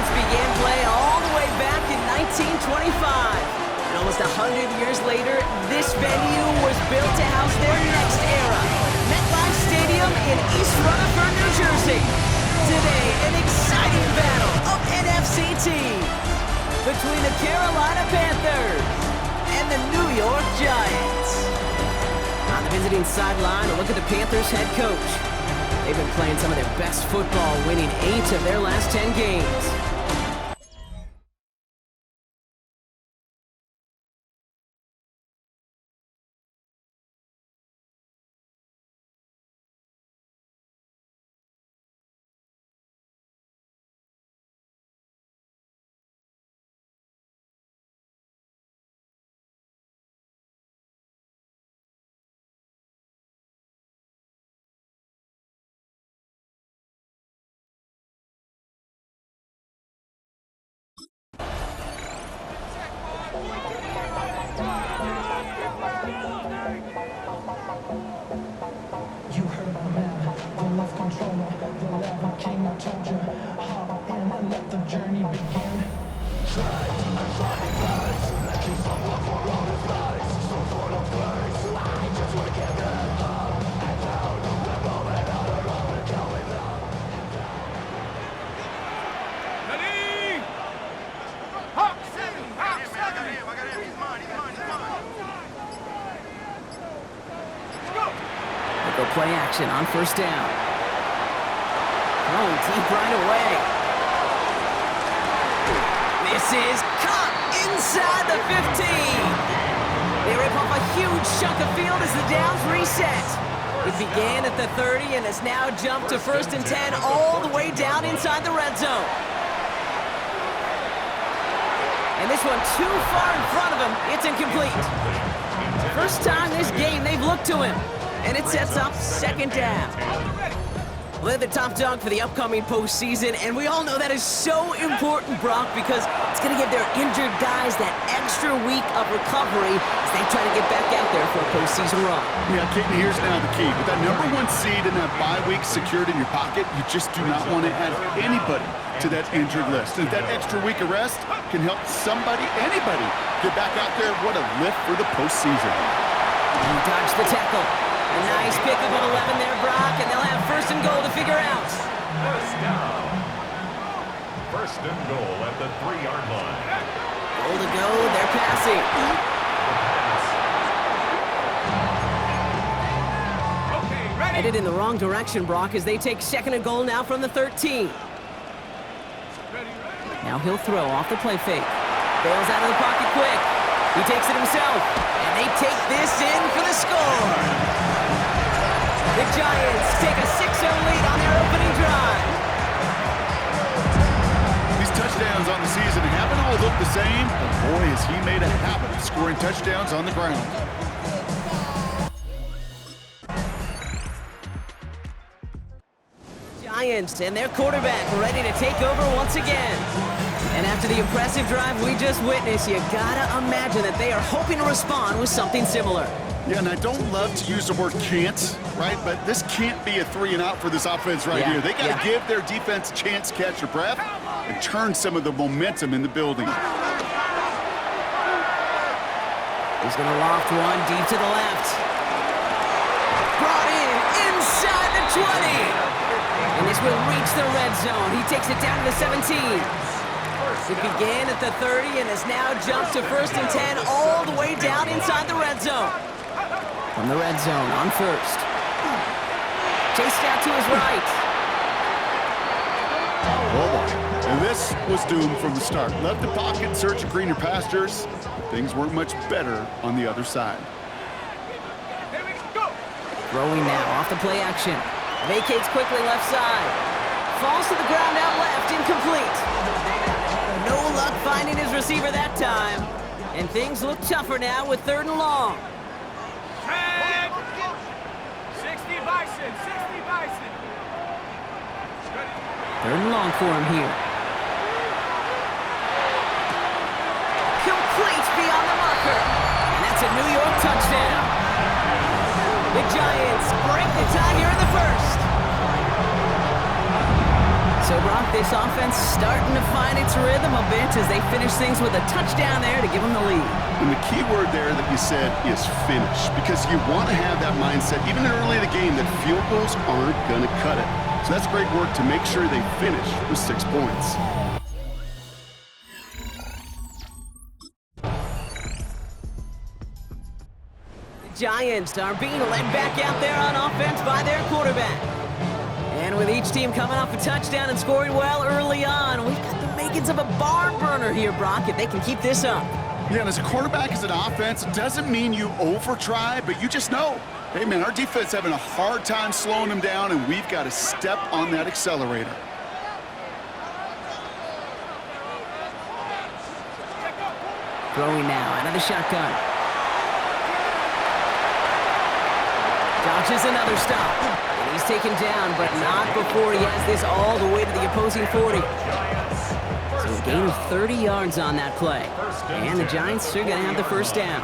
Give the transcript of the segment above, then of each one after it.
Giants began play all the way back in 1925. And almost 100 years later, this venue was built to house their next era. MetLife Stadium in East Rutherford, New Jersey. Today, an exciting battle of NFC teams between the Carolina Panthers and the New York Giants. On the visiting sideline, a look at the Panthers head coach. They've been playing some of their best football, winning 8 of their last 10 games. You heard my man, the left controller, the left king, I told you. Hop in and let the journey begin. Go play action on first down. Thrown deep right away. This is caught inside the 15. They rip off a huge chunk of field as the downs reset. It began at the 30 and has now jumped to first and 10 all the way down inside the red zone. And this one too far in front of him. It's incomplete. First time this game they've looked to him. And it sets up second down. They're the top dog for the upcoming postseason, and we all know that is so important, Brock, because it's going to give their injured guys that extra week of recovery as they try to get back out there for a postseason run. Yeah, Keaton, here's now the key. With that number 1 seed and that bye week secured in your pocket, you just do not want to add anybody to that injured list. And if that extra week of rest can help somebody, anybody, get back out there, what a lift for the postseason. He dodged the tackle. A nice pickup of 11 there, Brock, and they'll have first and goal to figure out. First down. First and goal at the 3-yard line. Goal to go, they're passing. Headed in the wrong direction, Brock, as they take second and goal now from the 13. Now he'll throw off the play fake. Bails out of the pocket quick. He takes it himself, and they take this in for the score. The Giants take a 6-0 lead on their opening drive. These touchdowns on the season haven't all looked the same, but boy, has he made a habit of scoring touchdowns on the ground. Giants and their quarterback ready to take over once again. And after the impressive drive we just witnessed, you gotta imagine that they are hoping to respond with something similar. Yeah, and I don't love to use the word can't, right? But this can't be a 3-and-out for this offense right here. They got to give their defense a chance to catch their breath and turn some of the momentum in the building. He's going to loft one deep to the left. Brought in inside the 20. And this will reach the red zone. He takes it down to the 17. It began at the 30 and has now jumped to first and 10 all the way down inside the red zone. From the red zone on first. Chased out to his right. Oh, and this was doomed from the start. Left the pocket in search of greener pastures. Things weren't much better on the other side. Throwing now off the play action. Vacates quickly left side. Falls to the ground out left, incomplete. No luck finding his receiver that time. And things look tougher now with 3rd and long. 60 Bison, 60 Bison. 3rd and long for him here. Complete beyond the marker. And that's a New York touchdown. The Giants break the tie here in the first. So, Brock, this offense starting to find its rhythm a bit as they finish things with a touchdown there to give them the lead. And the key word there that you said is finish, because you want to have that mindset, even early in the game, that field goals aren't going to cut it. So that's great work to make sure they finish with 6 points. Giants are being led back out there on offense by their quarterback. And with each team coming off a touchdown and scoring well early on, we've got the makings of a barn burner here, Brock, if they can keep this up. Yeah, and as a quarterback, as an offense, it doesn't mean you over-try, but you just know, hey, man, our defense is having a hard time slowing them down, and we've got to step on that accelerator. Throwing now out of the shotgun. Dodges another stop. And he's taken down, but not before he has this all the way to the opposing 40. So a gain of 30 yards on that play. And the Giants are going to have the first down.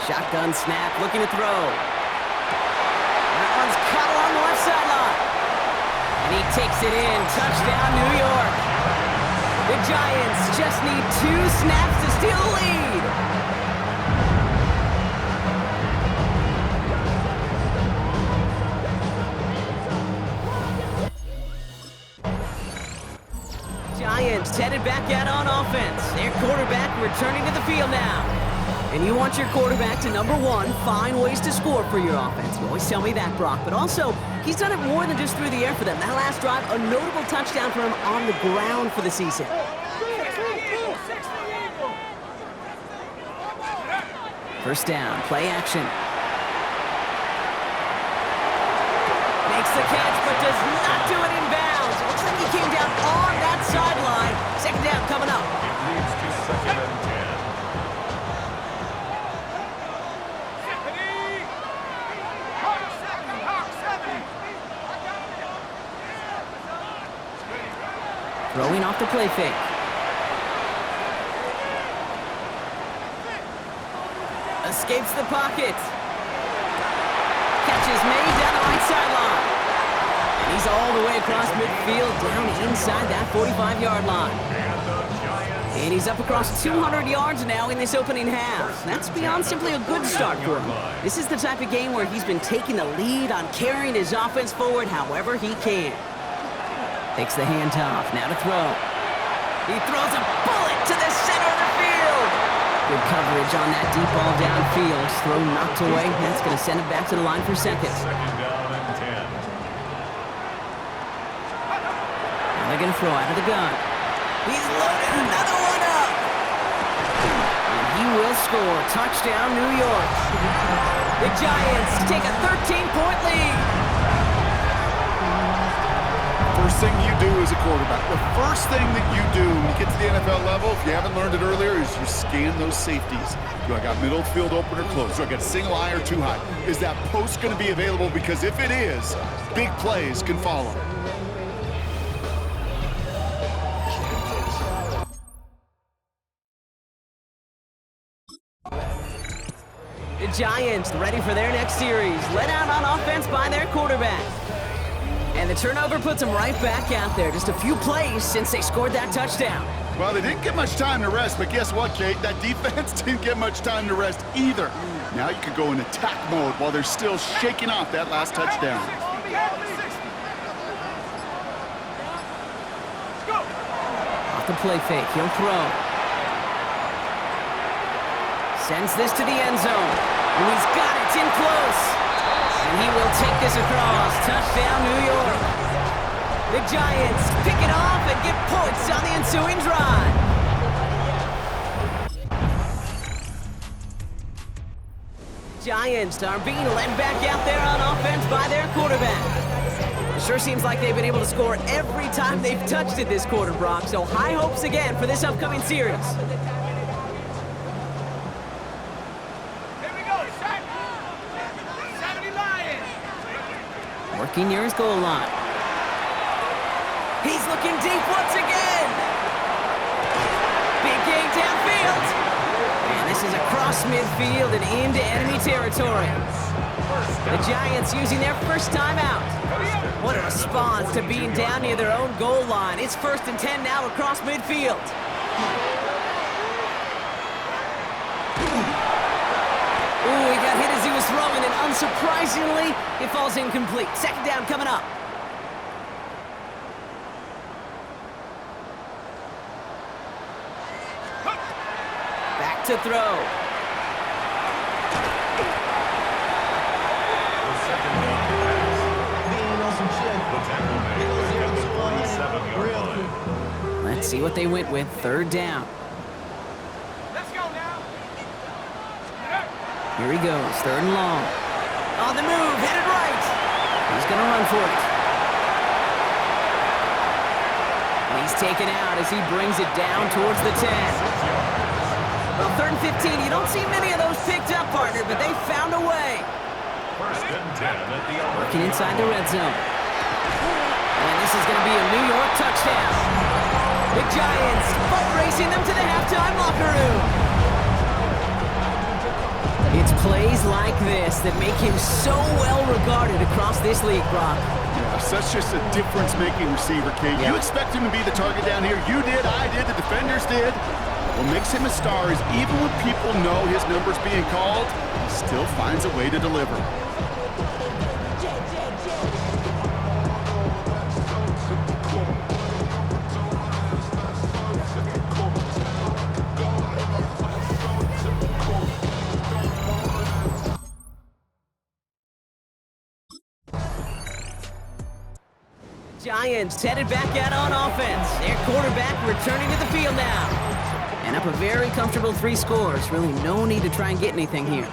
Shotgun snap, looking to throw. That one's caught along the left sideline. And he takes it in. Touchdown, New York. The Giants just need 2 snaps to steal the lead. Giants headed back out on offense. Their quarterback returning to the field now. And you want your quarterback to, number one, find ways to score for your offense. You always tell me that, Brock. But also, he's done it more than just through the air for them. That last drive, a notable touchdown for him on the ground for the season. First down, play action. Makes the catch, but does not do it in bounds. It looks like he came down on that sideline. Second down coming up. It leads to 2nd and 10. Throwing off the play fake. Escapes the pocket. Catch is made down the right sideline. And he's all the way across midfield, down inside that 45-yard line. And he's up across 200 yards now in this opening half. That's beyond simply a good start for him. This is the type of game where he's been taking the lead on carrying his offense forward however he can. Takes the handoff, now to throw. He throws a bullet to the center of the field. Good coverage on that deep ball downfield. Throw knocked away. That's going to send it back to the line for seconds. 2nd down and 10. Now they're going to throw out of the gun. He's loaded another one up. And he will score. Touchdown, New York. The Giants take a 13-point lead. First thing you do as a quarterback, the first thing that you do when you get to the NFL level, if you haven't learned it earlier, is you scan those safeties. Do I got middle field open or closed? Do I got a single eye or too high? Is that post going to be available? Because if it is, big plays can follow. The Giants ready for their next series, led out on offense by their quarterback. And the turnover puts them right back out there. Just a few plays since they scored that touchdown. Well, they didn't get much time to rest, but guess what, Kate? That defense didn't get much time to rest either. Now you could go in attack mode while they're still shaking off that last touchdown. Off the play fake, he'll throw. Sends this to the end zone. And he's got it, it's in close. And he will take this across. Touchdown, New York. The Giants pick it off and get points on the ensuing drive. Giants are being led back out there on offense by their quarterback. It sure seems like they've been able to score every time they've touched it this quarter, Brock. So high hopes again for this upcoming series. Working near his goal line. He's looking deep once again. Big gain downfield. And this is across midfield and into enemy territory. The Giants using their first timeout. What a response to being down near their own goal line. It's 1st and 10 now across midfield. Ooh, he got hit as he was throwing, and unsurprisingly, it falls incomplete. 2nd down coming up. Back to throw. Let's see what they went with. 3rd down. Let's go now. Here he goes. 3rd and long. On the move. Headed right. He's going to run for it. And he's taken out as he brings it down towards the 10. Well, 3rd and 15. You don't see many of those picked up, partner, but they found a way. 1st and 10 at the Working inside the red zone. And this is going to be a New York touchdown. The Giants boat racing them to the halftime locker room. It's plays like this that make him so well regarded across this league, Brock. Yeah, such just a difference-making receiver, Kate. Yeah. You expect him to be the target down here. You did, I did, the defenders did. What makes him a star is even when people know his number's being called, he still finds a way to deliver. Giants headed back out on offense. Their quarterback returning to the field now. And up a very comfortable 3 scores. Really no need to try and get anything here.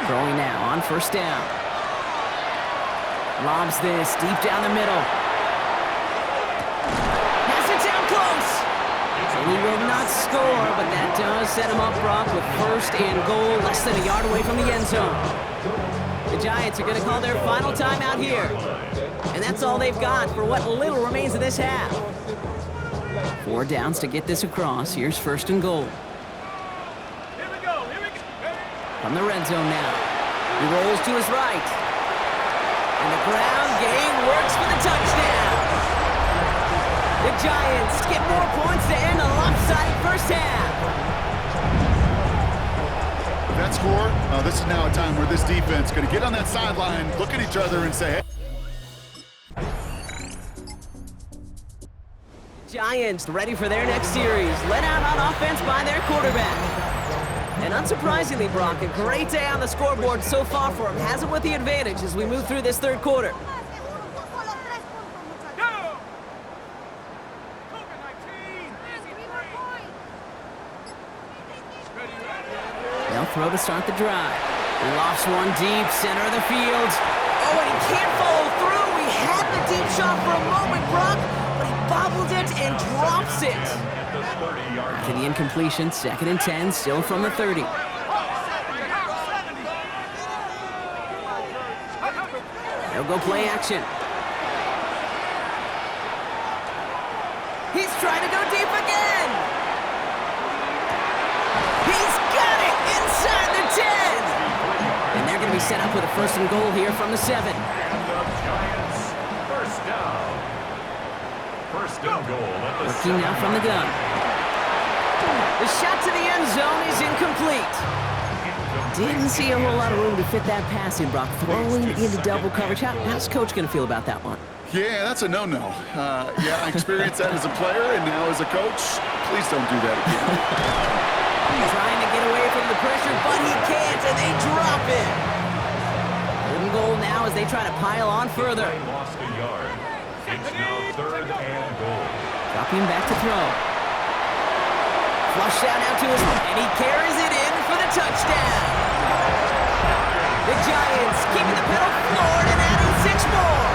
Throwing now on 1st down. Lobs this deep down the middle. Pass it down close. And he will not score, but that does set him up, Brock, with 1st and goal, less than a yard away from the end zone. The Giants are going to call their final timeout here. And that's all they've got for what little remains of this half. 4 downs to get this across. Here's 1st and goal. Here we go. From the red zone now. He rolls to his right. And the ground game works for the touchdown. The Giants get more points to end a lopsided first half. With that score, this is now a time where this defense is going to get on that sideline, look at each other and say, hey. Giants ready for their next series. Led out on offense by their quarterback. And unsurprisingly, Brock, a great day on the scoreboard so far for him. Has it with the advantage as we move through this 3rd quarter. They'll throw to start the drive. Lofts one deep, center of the field. Oh, and he can't follow through. He had the deep shot for a moment, Brock, but he bobbled it and drops it. After the incompletion, 2nd and 10, still from the 30. They'll go play action. He's trying to go deep again. He's got it inside the 10. And they're going to be set up with a 1st and goal here from the 7. And the Giants, 1st down. 1st and goal at the Working now from the gun. The shot to the end zone is incomplete. Didn't see a whole lot of room to fit that pass in, Brock. Throwing into double coverage. How's Coach going to feel about that one? Yeah, that's a no-no. Yeah, I experienced that as a player and now as a coach. Please don't do that again. Trying to get away from the pressure, but he can't, and they drop it. Golden goal now as they try to pile on further. They lost a yard. It's now 3rd and goal. Dropping back to throw. Flush out now to his right, and he carries it in for the touchdown. The Giants keeping the pedal floored and adding 6 more.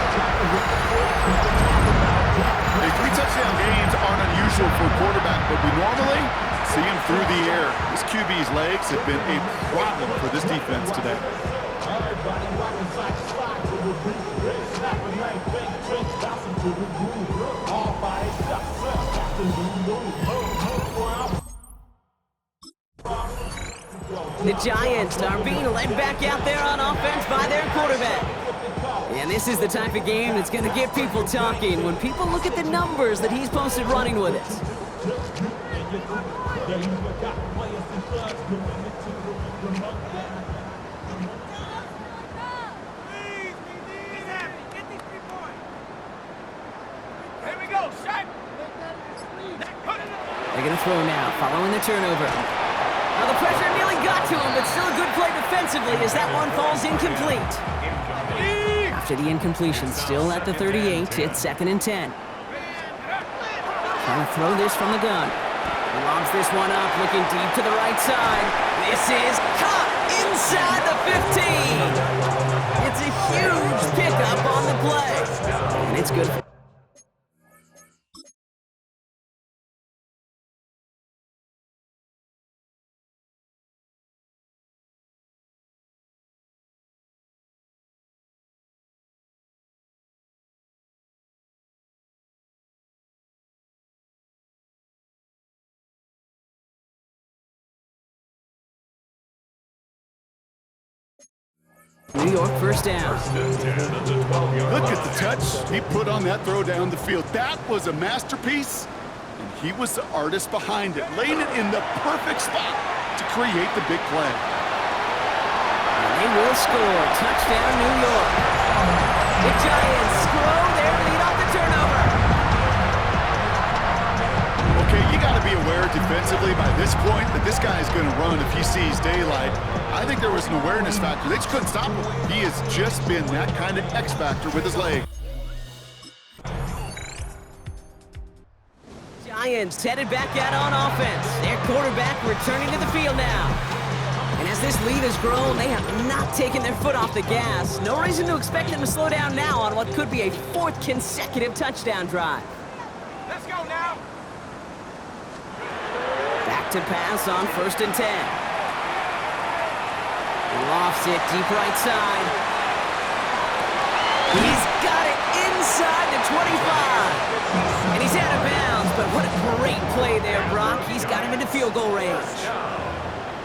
Hey, 3 touchdown games aren't unusual for a quarterback, but we normally see him through the air. This QB's legs have been a problem for this defense today. The Giants are being led back out there on offense by their quarterback. And this is the type of game that's going to get people talking when people look at the numbers that he's posted running with it. Here we go, Shaq. They're going to throw now, following the turnover. Now the pressure nearly got to him, but still a good play defensively as that one falls incomplete. After the incompletion, still at the 38, it's 2nd and 10. Trying to throw this from the gun. He lobs this one up, looking deep to the right side. This is caught inside the 15. It's a huge pickup on the play. And it's good. New York first down. Look at the touch he put on that throw down the field. That was a masterpiece, and he was the artist behind it, laying it in the perfect spot to create the big play. And they will score. Touchdown, New York. The Giants grow their lead off the turnover. Okay, you got to be aware defensively by this point that this guy is going to run if he sees daylight. I think there was an awareness factor. They just couldn't stop him. He has just been that kind of X factor with his leg. Giants headed back out on offense. Their quarterback returning to the field now. And as this lead has grown, they have not taken their foot off the gas. No reason to expect them to slow down now on what could be a 4th consecutive touchdown drive. Let's go now. Back to pass on 1st and 10. He lofts it deep right side. He's got it inside the 25. And he's out of bounds, but what a great play there, Brock. He's got him into field goal range.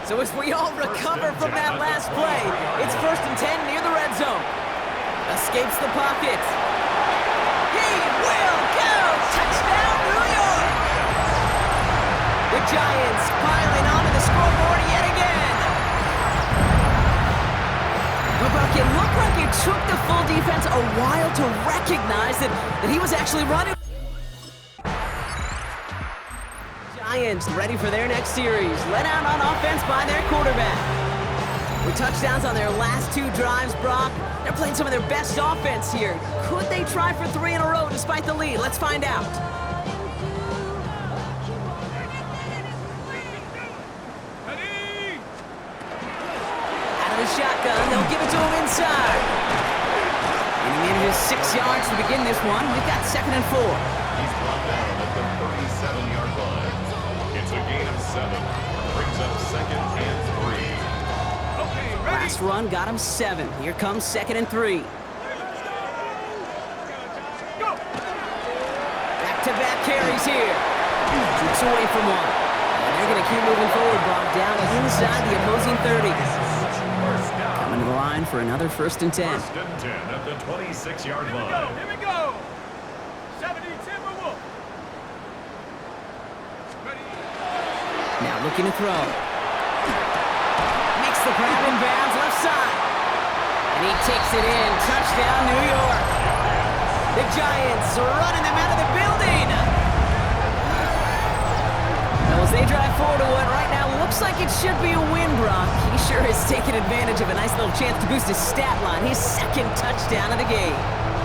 So as we all recover from that last play, it's 1st and 10 near the red zone. Escapes the pocket. He will go! Touchdown, New York! The Giants piling onto the scoreboard yet again. But Brock, it looked like it took the full defense a while to recognize that he was actually running. Giants ready for their next series. Let out on offense by their quarterback. With touchdowns on their last 2 drives, Brock, they're playing some of their best offense here. Could they try for 3 in a row despite the lead? Let's find out. Shotgun, they'll give it to him inside. And he manages 6 yards to begin this one. We've got 2nd and 4. He's brought down at the 37-yard line. It's a gain of 7. Brings up 2nd and 3. Okay, ready. Last run got him 7. Here comes 2nd and 3. Go. Back-to-back carries here. Keeps away from one. And they're going to keep moving forward, brought down inside the opposing 30. Coming to the line for another 1st and 10. 1st and 10 at the 26-yard line. Here we go. 70 Timberwolf. Ready. Now looking to throw. Makes the grab in bounds left side. And he takes it in. Touchdown, New York. The Giants running them out of the building. Now as they drive forward to what right now looks like it should be a win, Brock. He sure has taken advantage of a nice little chance to boost his stat line. His 2nd touchdown of the game.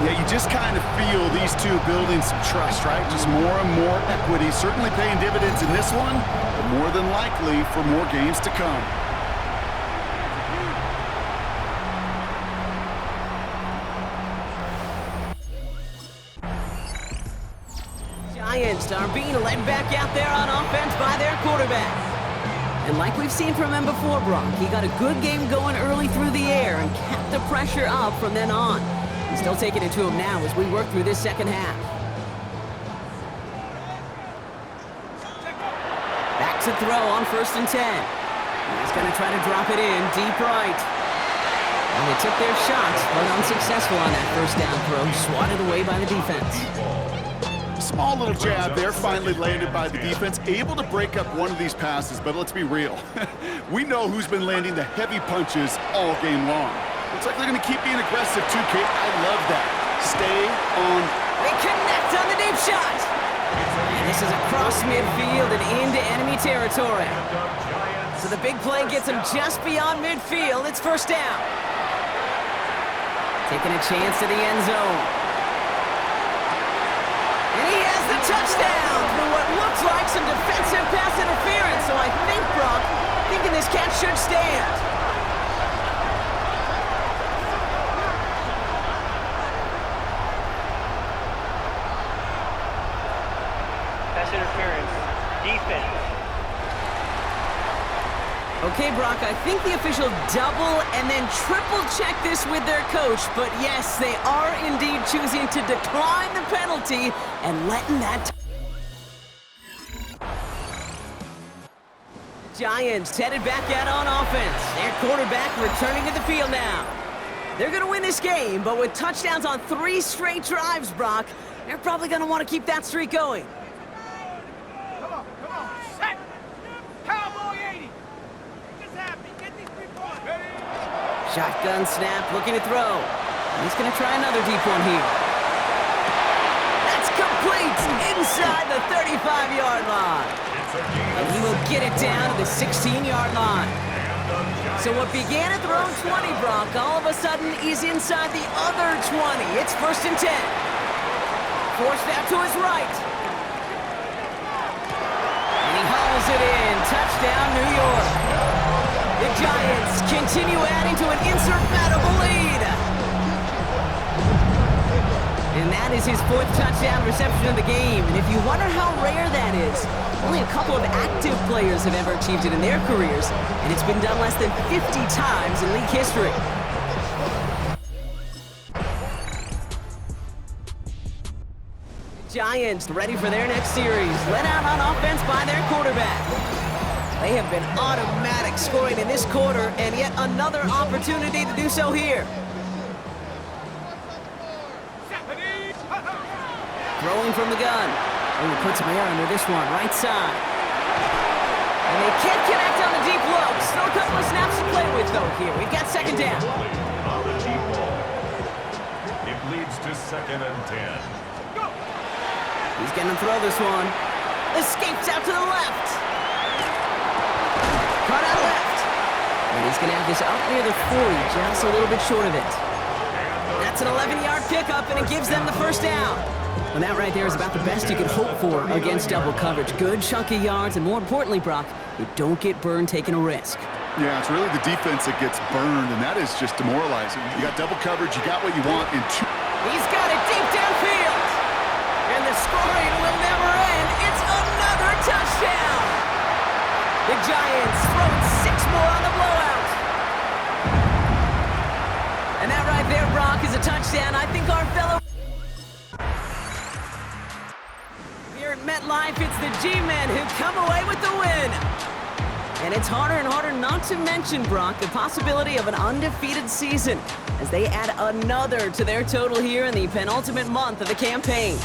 Yeah, you just kind of feel these two building some trust, right? Just more and more equity. Certainly paying dividends in this one, but more than likely for more games to come. Giants are being led back out there on offense by their quarterback. And like we've seen from him before, Brock, he got a good game going early through the air and kept the pressure up from then on. He's still taking it to him now as we work through this 2nd half. To throw on 1st and 10. He's going to try to drop it in deep right. And they took their shot, but unsuccessful on that 1st down throw, swatted away by the defense. Small little jab there, finally landed by the defense, able to break up one of these passes, but let's be real. We know who's been landing the heavy punches all game long. Looks like they're going to keep being aggressive too, Kate. I love that. Stay on. They connect on the deep shot. And this is across midfield and into enemy territory. So the big play gets him just beyond midfield. It's 1st down. Taking a chance to the end zone. And he has the touchdown through what looks like some defensive pass interference. So I think, Brock, thinking this catch should stand. Pass interference. Defense. Okay, Brock, I think the official double and then triple check this with their coach, but yes, they are indeed choosing to decline the penalty and letting that... Giants headed back out on offense. Their quarterback returning to the field now. They're going to win this game, but with touchdowns on 3 straight drives, Brock, they're probably going to want to keep that streak going. Come on, set. Cowboy 80. Get these 3 points. Ready? Shotgun snap, looking to throw. And he's going to try another deep one here. That's complete inside the 35-yard line. And he will get it down to the 16-yard line. So what began at their own 20, Brock, all of a sudden is inside the other 20. It's 1st and 10. Forced out to his right. And he hauls it in. Touchdown, New York. The Giants continue adding to an insurmountable lead. And that is his 4th touchdown reception of the game. And if you wonder how rare that is, only a couple of active players have ever achieved it in their careers, and it's been done less than 50 times in league history. Giants ready for their next series, led out on offense by their quarterback. They have been automatic scoring in this quarter, and yet another opportunity to do so here. Throwing from the gun. Oh, puts Mayer under this one, right side. And they can't connect on the deep look. Still a couple of snaps to play with, though, here. We've got 2nd down. On the deep ball. It leads to 2nd and 10. Go. He's going to throw this one. Escapes out to the left. Caught out left. And he's going to have this out near the 40, just a little bit short of it. That's an 11-yard pickup, and it gives them the 1st down. Well, that right there is about the best you could hope for against double coverage. Good chunk of yards, and more importantly, Brock, you don't get burned taking a risk. Yeah, it's really the defense that gets burned, and that is just demoralizing. You got double coverage, you got what you want in 2. He's got it deep downfield. And the scoring will never end. It's another touchdown. The Giants throwing 6 more on the blowout. And that right there, Brock, is a touchdown. I think our fellow... Here at MetLife, it's the G-Men who come away with the win. And it's harder and harder not to mention, Brock, the possibility of an undefeated season as they add another to their total here in the penultimate month of the campaign.